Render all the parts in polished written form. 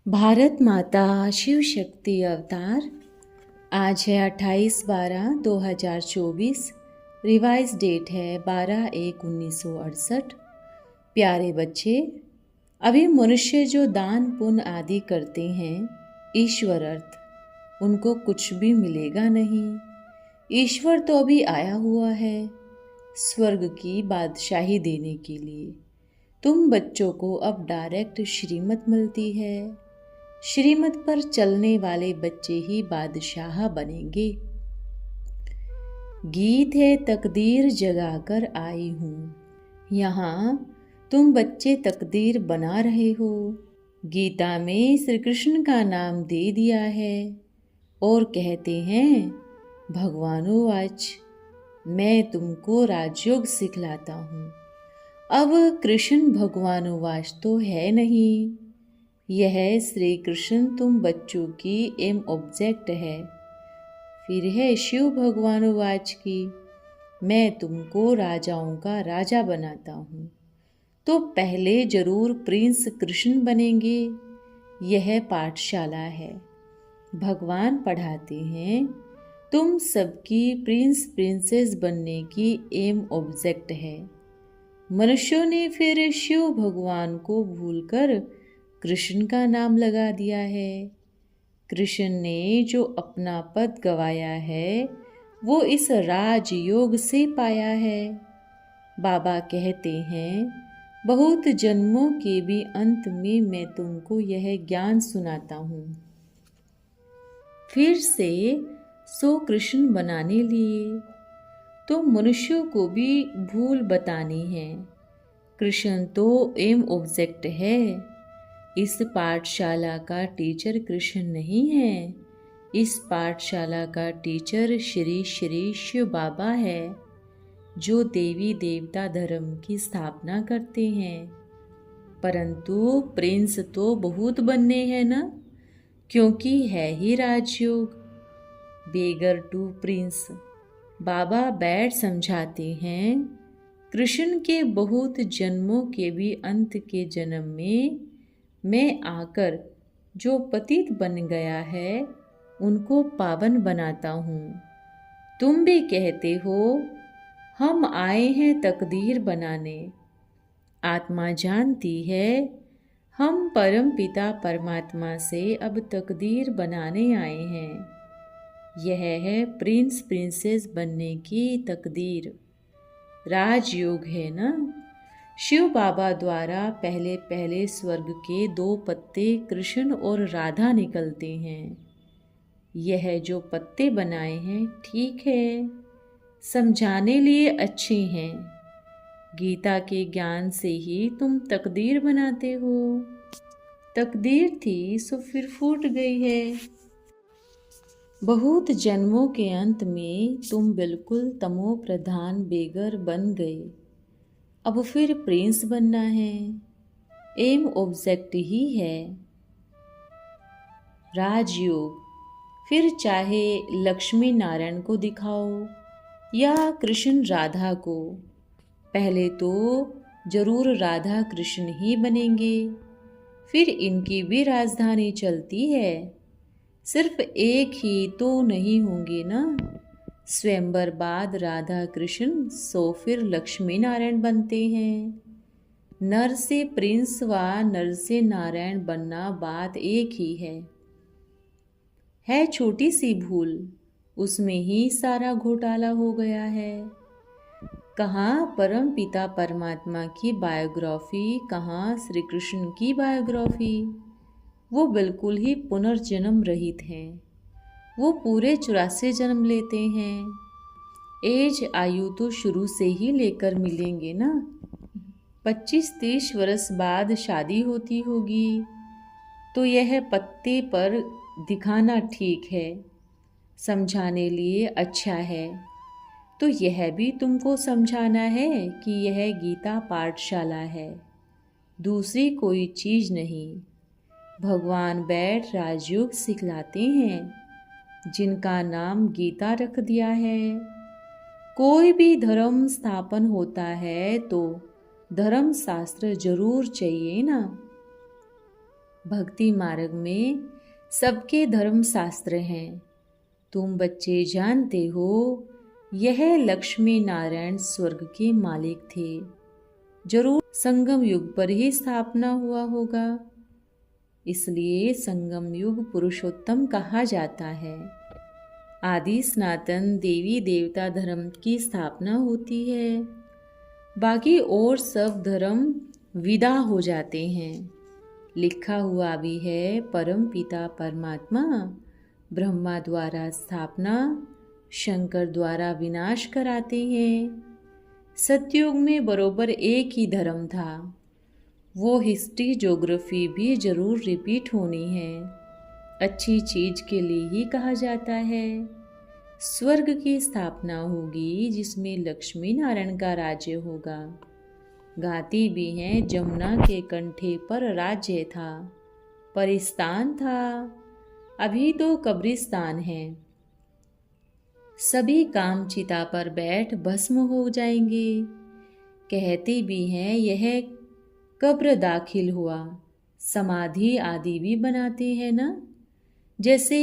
भारत माता शिव शक्ति अवतार। आज है 28/12/2024। रिवाइज डेट है 12/1/1968। प्यारे बच्चे, अभी मनुष्य जो दान पुण्य आदि करते हैं, ईश्वर अर्थ उनको कुछ भी मिलेगा नहीं। ईश्वर तो अभी आया हुआ है स्वर्ग की बादशाही देने के लिए। तुम बच्चों को अब डायरेक्ट श्रीमत मिलती है। श्रीमत पर चलने वाले बच्चे ही बादशाह बनेंगे। गीत है तकदीर जगाकर आई हूँ। यहाँ तुम बच्चे तकदीर बना रहे हो। गीता में श्री कृष्ण का नाम दे दिया है और कहते हैं, भगवानोवाच, मैं तुमको राजयोग सिखलाता हूँ। अब कृष्ण भगवानोवाच तो है नहीं, यह श्री कृष्ण तुम बच्चों की एम ऑब्जेक्ट है। फिर है शिव भगवानोवाच की, मैं तुमको राजाओं का राजा बनाता हूँ। तो पहले जरूर प्रिंस कृष्ण बनेंगे। यह पाठशाला है, भगवान पढ़ाते हैं, तुम सबकी प्रिंस प्रिंसेस बनने की एम ऑब्जेक्ट है। मनुष्यों ने फिर शिव भगवान को भूलकर कृष्ण का नाम लगा दिया है। कृष्ण ने जो अपना पद गवाया है वो इस राजयोग से पाया है। बाबा कहते हैं, बहुत जन्मों के भी अंत में मैं तुमको यह ज्ञान सुनाता हूँ। फिर से सो कृष्ण बनाने लिए तो मनुष्यों को भी भूल बतानी है। कृष्ण तो एम ऑब्जेक्ट है। इस पाठशाला का टीचर कृष्ण नहीं है। इस पाठशाला का टीचर श्री श्री शिव बाबा है, जो देवी देवता धर्म की स्थापना करते हैं। परंतु प्रिंस तो बहुत बनने हैं ना, क्योंकि है ही राजयोग। बेगर टू प्रिंस। बाबा बैठ समझाते हैं, कृष्ण के बहुत जन्मों के भी अंत के जन्म में मैं आकर जो पतित बन गया है उनको पावन बनाता हूँ। तुम भी कहते हो हम आए हैं तकदीर बनाने। आत्मा जानती है हम परम पिता परमात्मा से अब तकदीर बनाने आए हैं। यह है प्रिंस प्रिंसेस बनने की तकदीर। राजयोग है ना। शिव बाबा द्वारा पहले पहले स्वर्ग के 2 पत्ते कृष्ण और राधा निकलते हैं। यह जो पत्ते बनाए हैं ठीक है, समझाने लिए अच्छे हैं। गीता के ज्ञान से ही तुम तकदीर बनाते हो। तकदीर थी सो फिर फूट गई है। बहुत जन्मों के अंत में तुम बिल्कुल तमो प्रधान बेगर बन गए। अब फिर प्रिंस बनना है। एम ऑब्जेक्ट ही है राजयोग। फिर चाहे लक्ष्मी नारायण को दिखाओ या कृष्ण राधा को, पहले तो जरूर राधा कृष्ण ही बनेंगे। फिर इनकी भी राजधानी चलती है। सिर्फ एक ही तो नहीं होंगे ना। स्वयंवर बाद राधा कृष्ण सो फिर लक्ष्मी नारायण बनते हैं। नर से प्रिंस व नर से नारायण बनना बात एक ही है छोटी सी भूल, उसमें ही सारा घोटाला हो गया है। कहाँ परम पिता परमात्मा की बायोग्राफी, कहाँ श्री कृष्ण की बायोग्राफी। वो बिल्कुल ही पुनर्जन्म रहित हैं। वो पूरे 84 जन्म लेते हैं। एज आयु तो शुरू से ही लेकर मिलेंगे ना। 25-30 वर्ष बाद शादी होती होगी, तो यह पत्ते पर दिखाना ठीक है, समझाने लिए अच्छा है। तो यह भी तुमको समझाना है कि यह गीता पाठशाला है, दूसरी कोई चीज़ नहीं। भगवान बैठ राजयोग सिखलाते हैं, जिनका नाम गीता रख दिया है। कोई भी धर्म स्थापन होता है तो धर्म शास्त्र जरूर चाहिए ना। भक्ति मार्ग में सबके धर्म शास्त्र हैं। तुम बच्चे जानते हो, यह लक्ष्मी नारायण स्वर्ग के मालिक थे। जरूर संगम युग पर ही स्थापना हुआ होगा, इसलिए संगम युग पुरुषोत्तम कहा जाता है। आदि सनातन देवी देवता धर्म की स्थापना होती है, बाकी और सब धर्म विदा हो जाते हैं। लिखा हुआ भी है, परम पिता परमात्मा ब्रह्मा द्वारा स्थापना, शंकर द्वारा विनाश कराते हैं। सतयुग में बरोबर एक ही धर्म था। वो हिस्ट्री ज्योग्राफी भी जरूर रिपीट होनी है। अच्छी चीज के लिए ही कहा जाता है। स्वर्ग की स्थापना होगी जिसमें लक्ष्मी नारायण का राज्य होगा। गाती भी हैं, जमुना के कंठे पर राज्य था, परिस्तान था, अभी तो कब्रिस्तान है। सभी काम चिता पर बैठ भस्म हो जाएंगे। कहते भी हैं यह कब्र दाखिल हुआ। समाधि आदि भी बनाते हैं ना। जैसे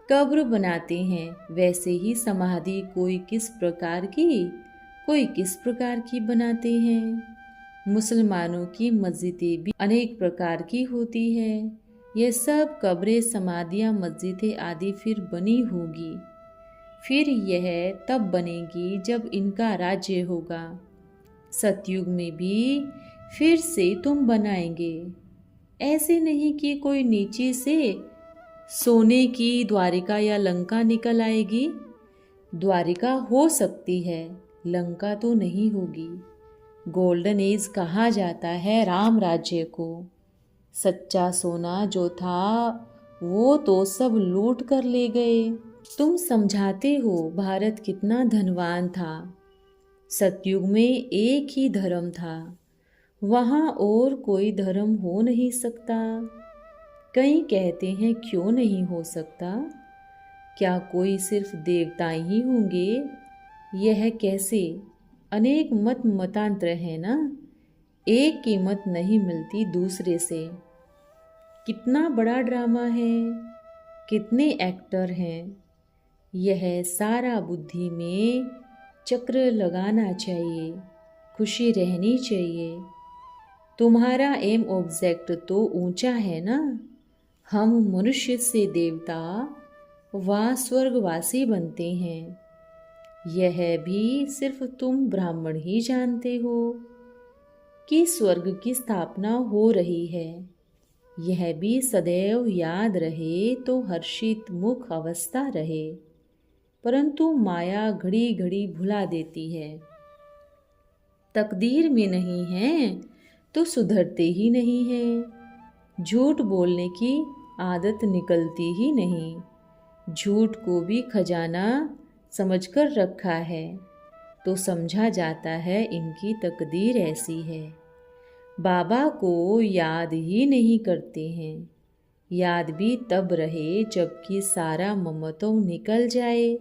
कब्र बनाते हैं वैसे ही समाधि कोई किस प्रकार की, कोई किस प्रकार की बनाते हैं। मुसलमानों की मस्जिदें भी अनेक प्रकार की होती है। यह सब कब्रें, समाधियाँ, मस्जिदें आदि फिर बनी होगी। फिर यह तब बनेगी जब इनका राज्य होगा। सतयुग में भी फिर से तुम बनाएंगे। ऐसे नहीं कि कोई नीचे से सोने की द्वारिका या लंका निकल आएगी। द्वारिका हो सकती है, लंका तो नहीं होगी। गोल्डन एज कहा जाता है राम राज्य को। सच्चा सोना जो था वो तो सब लूट कर ले गए। तुम समझाते हो भारत कितना धनवान था। सतयुग में एक ही धर्म था, वहाँ और कोई धर्म हो नहीं सकता। कई कहते हैं क्यों नहीं हो सकता? क्या कोई सिर्फ देवता ही होंगे? यह कैसे? अनेक मत मतांतर है ना। एक की मत नहीं मिलती दूसरे से। कितना बड़ा ड्रामा है, कितने एक्टर हैं। यह सारा बुद्धि में चक्र लगाना चाहिए, खुशी रहनी चाहिए। तुम्हारा एम ऑब्जेक्ट तो ऊंचा है ना। हम मनुष्य से देवता व स्वर्गवासी बनते हैं। यह भी सिर्फ तुम ब्राह्मण ही जानते हो कि स्वर्ग की स्थापना हो रही है। यह भी सदैव याद रहे तो हर्षित मुख अवस्था रहे, परंतु माया घड़ी घड़ी भुला देती है। तकदीर में नहीं है तो सुधरते ही नहीं है। झूठ बोलने की आदत निकलती ही नहीं। झूठ को भी खजाना समझकर रखा है तो समझा जाता है इनकी तकदीर ऐसी है। बाबा को याद ही नहीं करते हैं। याद भी तब रहे जबकि सारा ममत्व निकल जाए,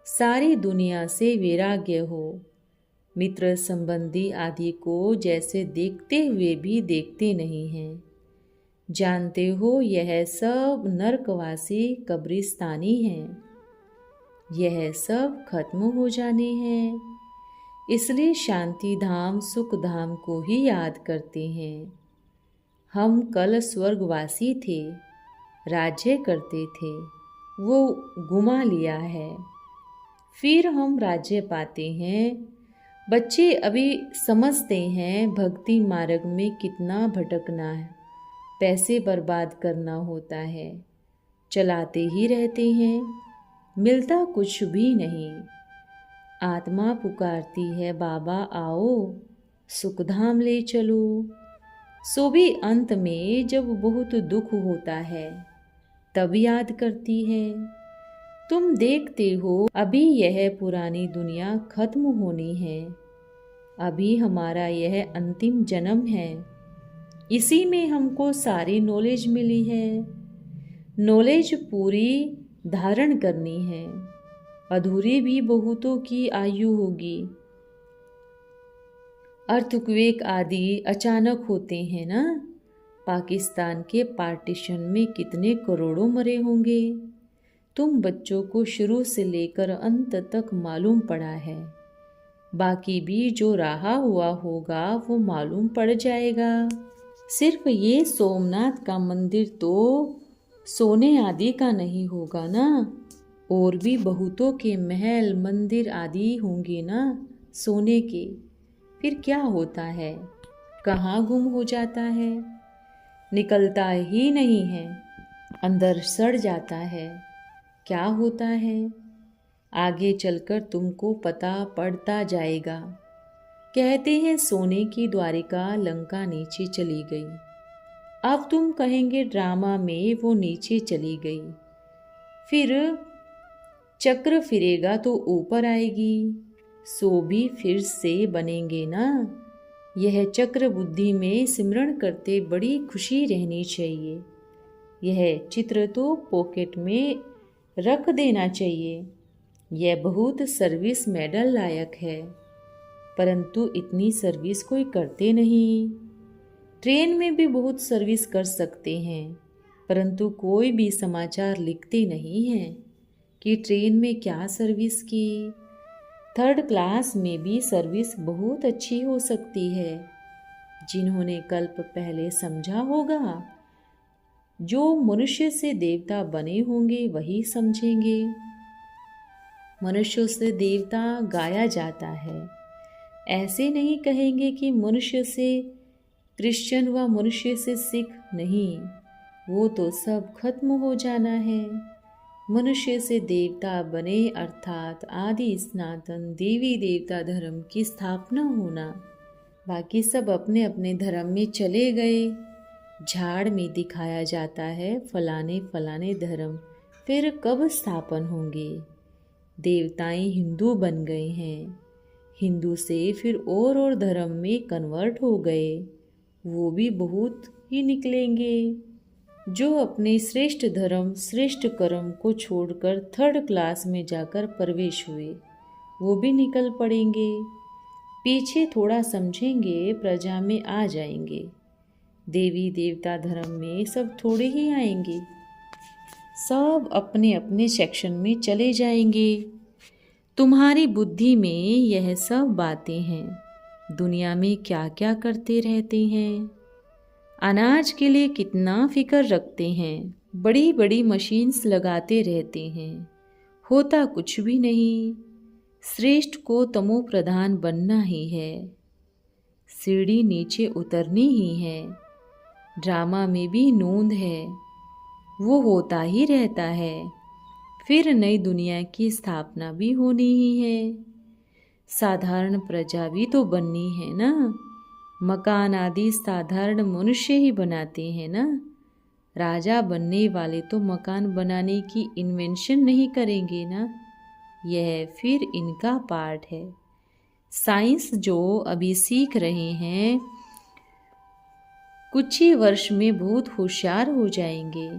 सारी दुनिया से वैराग्य हो। मित्र संबंधी आदि को जैसे देखते हुए भी देखते नहीं हैं। जानते हो यह सब नरकवासी कब्रिस्तानी हैं। यह सब खत्म हो जाने हैं, इसलिए शांति धाम सुख धाम को ही याद करते हैं। हम कल स्वर्गवासी थे, राज्य करते थे, वो गुमा लिया है। फिर हम राज्य पाते हैं। बच्चे अभी समझते हैं भक्ति मार्ग में कितना भटकना है, पैसे बर्बाद करना होता है। चलाते ही रहते हैं, मिलता कुछ भी नहीं। आत्मा पुकारती है बाबा आओ सुखधाम ले चलो। सो भी अंत में जब बहुत दुख होता है तब याद करती है। तुम देखते हो अभी यह पुरानी दुनिया खत्म होनी है। अभी हमारा यह अंतिम जन्म है। इसी में हमको सारी नॉलेज मिली है। नॉलेज पूरी धारण करनी है। अधूरे भी बहुतों की आयु होगी। अर्थक्वेक आदि अचानक होते हैं ना। पाकिस्तान के पार्टीशन में कितने करोड़ों मरे होंगे। तुम बच्चों को शुरू से लेकर अंत तक मालूम पड़ा है। बाकी भी जो रहा हुआ होगा वो मालूम पड़ जाएगा। सिर्फ ये सोमनाथ का मंदिर तो सोने आदि का नहीं होगा ना, और भी बहुतों के महल मंदिर आदि होंगे ना सोने के। फिर क्या होता है, कहाँ गुम हो जाता है, निकलता ही नहीं है, अंदर सड़ जाता है। क्या होता है आगे चलकर तुमको पता पड़ता जाएगा। कहते हैं सोने की द्वारिका लंका नीचे चली गई। अब तुम कहेंगे ड्रामा में वो नीचे चली गई, फिर चक्र फिरेगा तो ऊपर आएगी। सो भी फिर से बनेंगे ना। यह चक्र बुद्धि में सिमरण करते बड़ी खुशी रहनी चाहिए। यह चित्र तो पॉकेट में रख देना चाहिए। यह बहुत सर्विस मेडल लायक है, परंतु इतनी सर्विस कोई करते नहीं। ट्रेन में भी बहुत सर्विस कर सकते हैं, परंतु कोई भी समाचार लिखते नहीं हैं कि ट्रेन में क्या सर्विस की। थर्ड क्लास में भी सर्विस बहुत अच्छी हो सकती है। जिन्होंने कल्प पहले समझा होगा, जो मनुष्य से देवता बने होंगे वही समझेंगे। मनुष्यों से देवता गाया जाता है। ऐसे नहीं कहेंगे कि मनुष्य से क्रिश्चियन व मनुष्य से सिख नहीं, वो तो सब खत्म हो जाना है। मनुष्य से देवता बने अर्थात आदि सनातन देवी देवता धर्म की स्थापना होना। बाकी सब अपने अपने धर्म में चले गए। झाड़ में दिखाया जाता है फलाने फलाने धर्म, फिर कब स्थापन होंगे। देवताएं हिंदू बन गए हैं, हिंदू से फिर और धर्म में कन्वर्ट हो गए, वो भी बहुत ही निकलेंगे। जो अपने श्रेष्ठ धर्म श्रेष्ठ कर्म को छोड़कर थर्ड क्लास में जाकर प्रवेश हुए, वो भी निकल पड़ेंगे। पीछे थोड़ा समझेंगे, प्रजा में आ जाएंगे। देवी देवता धर्म में सब थोड़े ही आएंगे, सब अपने अपने सेक्शन में चले जाएंगे। तुम्हारी बुद्धि में यह सब बातें हैं। दुनिया में क्या क्या करते रहते हैं। अनाज के लिए कितना फिक्र रखते हैं, बड़ी बड़ी मशीन्स लगाते रहते हैं, होता कुछ भी नहीं। श्रेष्ठ को तमो प्रधान बनना ही है, सीढ़ी नीचे उतरनी ही है। ड्रामा में भी नोंद है, वो होता ही रहता है। फिर नई दुनिया की स्थापना भी होनी ही है। साधारण प्रजा भी तो बननी है ना। मकान आदि साधारण मनुष्य ही बनाते हैं ना। राजा बनने वाले तो मकान बनाने की इन्वेंशन नहीं करेंगे ना। यह फिर इनका पार्ट है। साइंस जो अभी सीख रहे हैं, कुछ ही वर्ष में बहुत होशियार हो जाएंगे,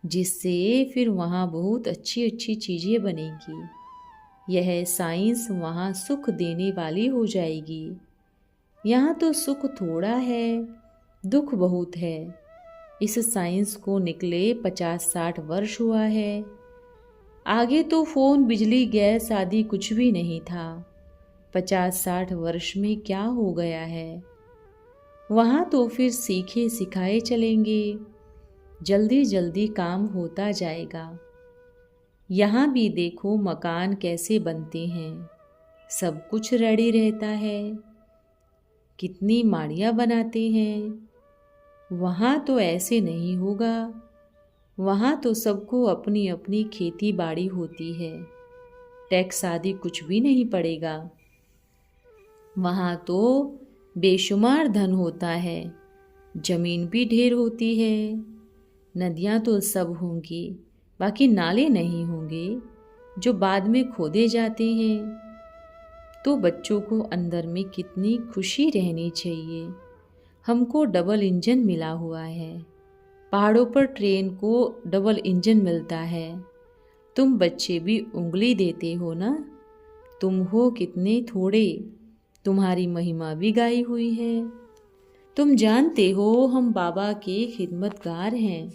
जिससे फिर वहाँ बहुत अच्छी अच्छी चीज़ें बनेंगी। यह साइंस वहाँ सुख देने वाली हो जाएगी। यहाँ तो सुख थोड़ा है, दुख बहुत है। इस साइंस को निकले 50-60 वर्ष हुआ है। आगे तो फ़ोन बिजली गैस आदि कुछ भी नहीं था। 50-60 वर्ष में क्या हो गया है। वहाँ तो फिर सीखे सिखाए चलेंगे, जल्दी जल्दी काम होता जाएगा। यहाँ भी देखो मकान कैसे बनते हैं, सब कुछ रेडी रहता है। कितनी माड़ियाँ बनाते हैं। वहाँ तो ऐसे नहीं होगा। वहाँ तो सबको अपनी अपनी खेती बाड़ी होती है, टैक्स आदि कुछ भी नहीं पड़ेगा। वहाँ तो बेशुमार धन होता है, जमीन भी ढेर होती है। नदियाँ तो सब होंगी, बाकी नाले नहीं होंगे जो बाद में खोदे जाते हैं। तो बच्चों को अंदर में कितनी खुशी रहनी चाहिए। हमको डबल इंजन मिला हुआ है। पहाड़ों पर ट्रेन को डबल इंजन मिलता है। तुम बच्चे भी उंगली देते हो ना, तुम हो कितने थोड़े, तुम्हारी महिमा भी गाई हुई है। तुम जानते हो हम बाबा के खिदमतगार हैं,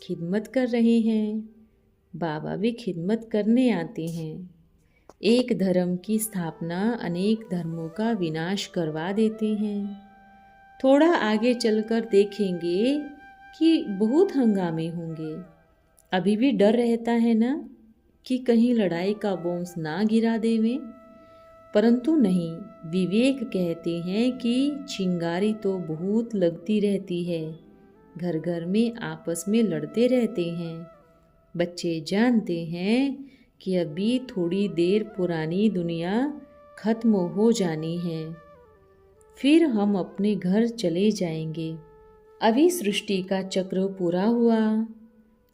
खिदमत कर रहे हैं। बाबा भी खिदमत करने आते हैं। एक धर्म की स्थापना अनेक धर्मों का विनाश करवा देते हैं। थोड़ा आगे चलकर देखेंगे कि बहुत हंगामे होंगे। अभी भी डर रहता है ना कि कहीं लड़ाई का बॉम्ब ना गिरा देवें, परंतु नहीं, विवेक कहते हैं कि चिंगारी तो बहुत लगती रहती है, घर घर में आपस में लड़ते रहते हैं। बच्चे जानते हैं कि अभी थोड़ी देर पुरानी दुनिया खत्म हो जानी है, फिर हम अपने घर चले जाएंगे। अभी सृष्टि का चक्र पूरा हुआ,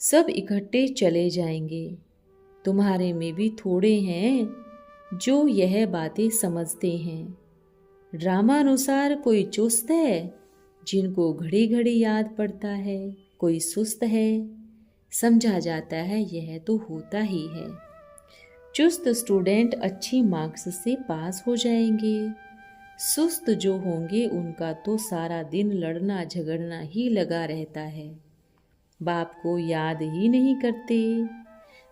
सब इकट्ठे चले जाएंगे। तुम्हारे में भी थोड़े हैं जो यह बातें समझते हैं। ड्रामानुसार कोई चुस्त है जिनको घड़ी घड़ी याद पड़ता है, कोई सुस्त है। समझा जाता है यह तो होता ही है। चुस्त स्टूडेंट अच्छी मार्क्स से पास हो जाएंगे। सुस्त जो होंगे उनका तो सारा दिन लड़ना झगड़ना ही लगा रहता है, बाप को याद ही नहीं करते।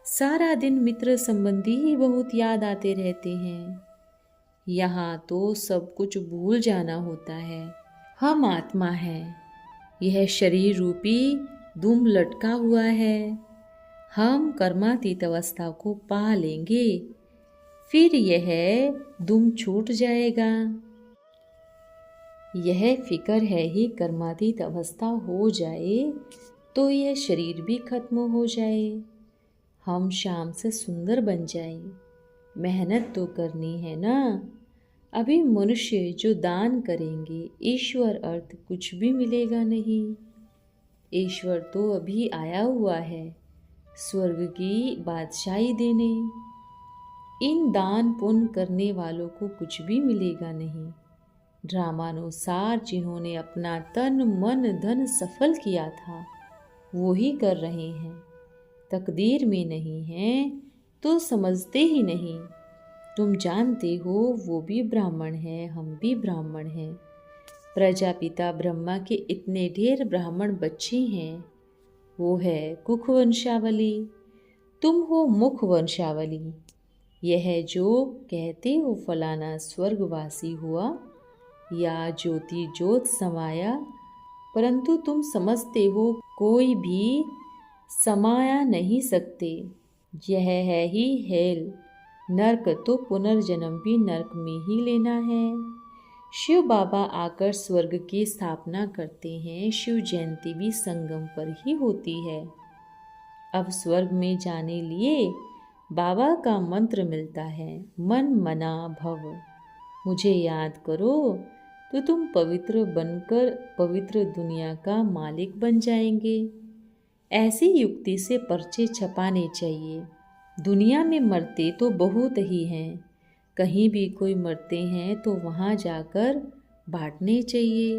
सारा दिन मित्र संबंधी ही बहुत याद आते रहते हैं। यहाँ तो सब कुछ भूल जाना होता है। हम आत्मा हैं, यह शरीर रूपी दुम लटका हुआ है। हम कर्मातीत अवस्था को पा लेंगे, फिर यह दुम छूट जाएगा। यह फिक्र है ही कर्मातीत अवस्था हो जाए तो यह शरीर भी खत्म हो जाए, हम शाम से सुंदर बन जाए। मेहनत तो करनी है ना। अभी मनुष्य जो दान करेंगे, ईश्वर अर्थ कुछ भी मिलेगा नहीं। ईश्वर तो अभी आया हुआ है स्वर्ग की बादशाही देने। इन दान पुण्य करने वालों को कुछ भी मिलेगा नहीं। ड्रामानुसार जिन्होंने अपना तन मन धन सफल किया था वो ही कर रहे हैं। तकदीर में नहीं है तो समझते ही नहीं। तुम जानते हो वो भी ब्राह्मण है, हम भी ब्राह्मण हैं। प्रजापिता ब्रह्मा के इतने ढेर ब्राह्मण बच्चे हैं। वो है कुख वंशावली, तुम हो मुख वंशावली। यह जो कहते हो फलाना स्वर्गवासी हुआ या ज्योति ज्योत समाया, परंतु तुम समझते हो कोई भी समाया नहीं सकते। यह है ही हेल। नरक तो पुनर्जन्म भी नरक में ही लेना है। शिव बाबा आकर स्वर्ग की स्थापना करते हैं। शिव जयंती भी संगम पर ही होती है। अब स्वर्ग में जाने लिए बाबा का मंत्र मिलता है, मन मना भव। मुझे याद करो तो तुम पवित्र बनकर पवित्र दुनिया का मालिक बन जाएंगे। ऐसी युक्ति से पर्चे छपाने चाहिए। दुनिया में मरते तो बहुत ही हैं, कहीं भी कोई मरते हैं तो वहाँ जाकर बांटने चाहिए।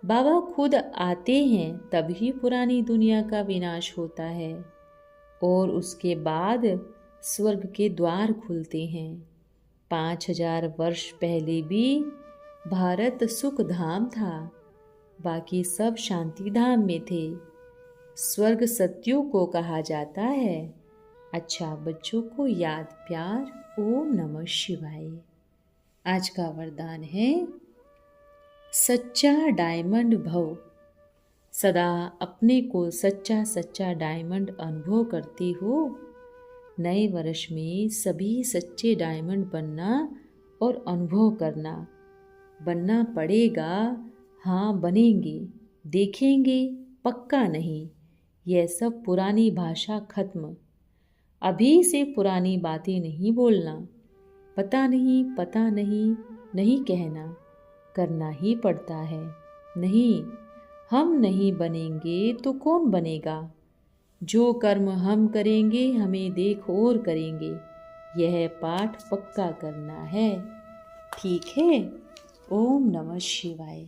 बाबा खुद आते हैं तभी पुरानी दुनिया का विनाश होता है और उसके बाद स्वर्ग के द्वार खुलते हैं। 5000 वर्ष पहले भी भारत सुख धाम था, बाकी सब शांति धाम में थे। स्वर्ग सत्यों को कहा जाता है। अच्छा बच्चों को याद प्यार, ओम नमः शिवाय। आज का वरदान है सच्चा डायमंड भव। सदा अपने को सच्चा सच्चा डायमंड अनुभव करते हो। नए वर्ष में सभी सच्चे डायमंड बनना और अनुभव करना। बनना पड़ेगा, हाँ बनेंगे, देखेंगे, पक्का नहीं। यह सब पुरानी भाषा खत्म। अभी से पुरानी बातें नहीं बोलना। पता नहीं नहीं कहना, करना ही पड़ता है। नहीं, हम नहीं बनेंगे तो कौन बनेगा। जो कर्म हम करेंगे हमें देख और करेंगे। यह पाठ पक्का करना है, ठीक है। ओम नमः शिवाय।